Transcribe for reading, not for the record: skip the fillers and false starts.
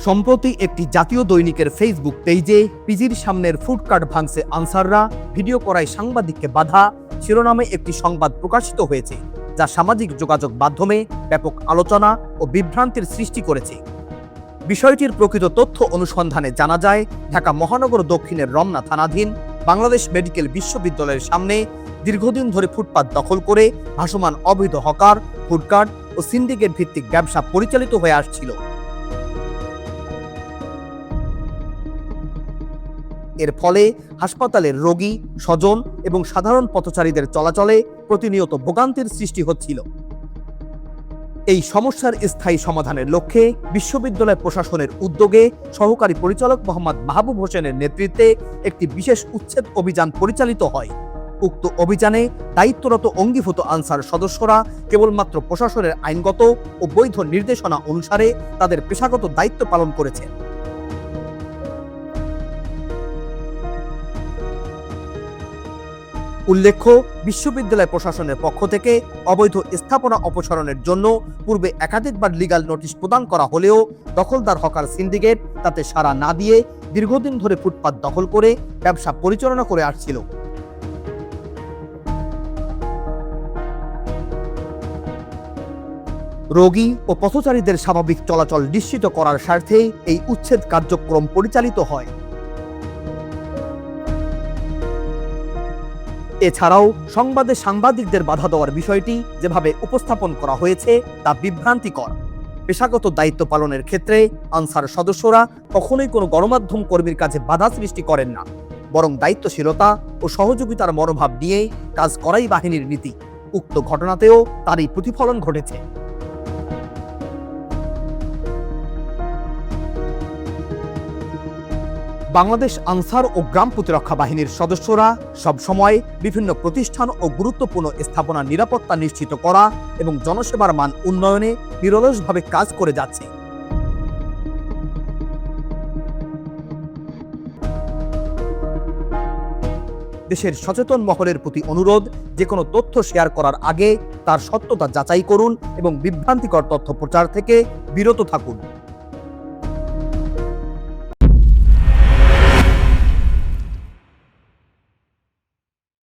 সম্প্রতি একটি জাতীয় দৈনিকের ফেসবুক পেজে পিজির সামনের ফুডকার্ট ভাঙছে আনসাররা, ভিডিও করায় সাংবাদিককে বাধা শিরোনামে একটি সংবাদ প্রকাশিত হয়েছে, যা সামাজিক যোগাযোগ মাধ্যমে ব্যাপক আলোচনা ও বিভ্রান্তির সৃষ্টি করেছে। বিষয়টির প্রকৃত তথ্য অনুসন্ধানে জানা যায়, ঢাকা মহানগর দক্ষিণের রমনা থানাধীন বাংলাদেশ মেডিকেল বিশ্ববিদ্যালয়ের সামনে দীর্ঘদিন ধরে ফুটপাত দখল করে ভাসমান অবৈধ হকার, ফুডকার্ট ও সিন্ডিকেট ভিত্তিক ব্যবসা পরিচালিত হয়ে আসছিল। এর ফলে হাসপাতালের রোগী, স্বজন এবং সাধারণ পথচারীদের চলাচলে প্রতিনিয়ত ভোগান্তির সৃষ্টি হচ্ছিল। এই সমস্যার স্থায়ী সমাধানের লক্ষ্যে বিশ্ববিদ্যালয় প্রশাসনের উদ্যোগে সহকারী পরিচালক মোহাম্মদ মাহবুব হোসেনের নেতৃত্বে একটি বিশেষ উচ্ছেদ অভিযান পরিচালিত হয়। উক্ত অভিযানে দায়িত্বরত অঙ্গীভূত আনসার সদস্যরা কেবলমাত্র প্রশাসনের আইনগত ও বৈধ নির্দেশনা অনুসারে তাদের পেশাগত দায়িত্ব পালন করেছেন। উল্লেখ্য, বিশ্ববিদ্যালয় প্রশাসনের পক্ষ থেকে অবৈধ স্থাপনা অপসারণের জন্য পূর্বে একাধিকবার লিগ্যাল নোটিশ প্রদান করা হলেও দখলদার হকার সিন্ডিকেট তাতে সাড়া না দিয়ে দীর্ঘদিন ধরে ফুটপাত দখল করে ব্যবসা পরিচালনা করে আসছিল। রোগী ও পথচারীদের স্বাভাবিক চলাচল নিশ্চিত করার স্বার্থে এই উচ্ছেদ কার্যক্রম পরিচালিত হয়। এছাড়াও সংবাদে সাংবাদিকদের বাধা দেওয়ার বিষয়টি যেভাবে উপস্থাপন করা হয়েছে তা বিভ্রান্তিকর। পেশাগত দায়িত্ব পালনের ক্ষেত্রে আনসার সদস্যরা কখনোই কোনো গণমাধ্যম কর্মীর কাছে বাধা সৃষ্টি করেন না, বরং দায়িত্বশীলতা ও সহযোগিতার মনোভাব নিয়েই কাজ করাই বাহিনীর নীতি। উক্ত ঘটনাতেও তারই প্রতিফলন ঘটেছে। বাংলাদেশ আনসার ও গ্রাম প্রতিরক্ষা বাহিনীর সদস্যরা সবসময় বিভিন্ন প্রতিষ্ঠান ও গুরুত্বপূর্ণ স্থাপনার নিরাপত্তা নিশ্চিত করা এবং জনসেবার মান উন্নয়নে নিরলসভাবে কাজ করে যাচ্ছে। দেশের সচেতন মহলের প্রতি অনুরোধ, যে কোনো তথ্য শেয়ার করার আগে তার সত্যতা যাচাই করুন এবং বিভ্রান্তিকর তথ্য প্রচার থেকে বিরত থাকুন।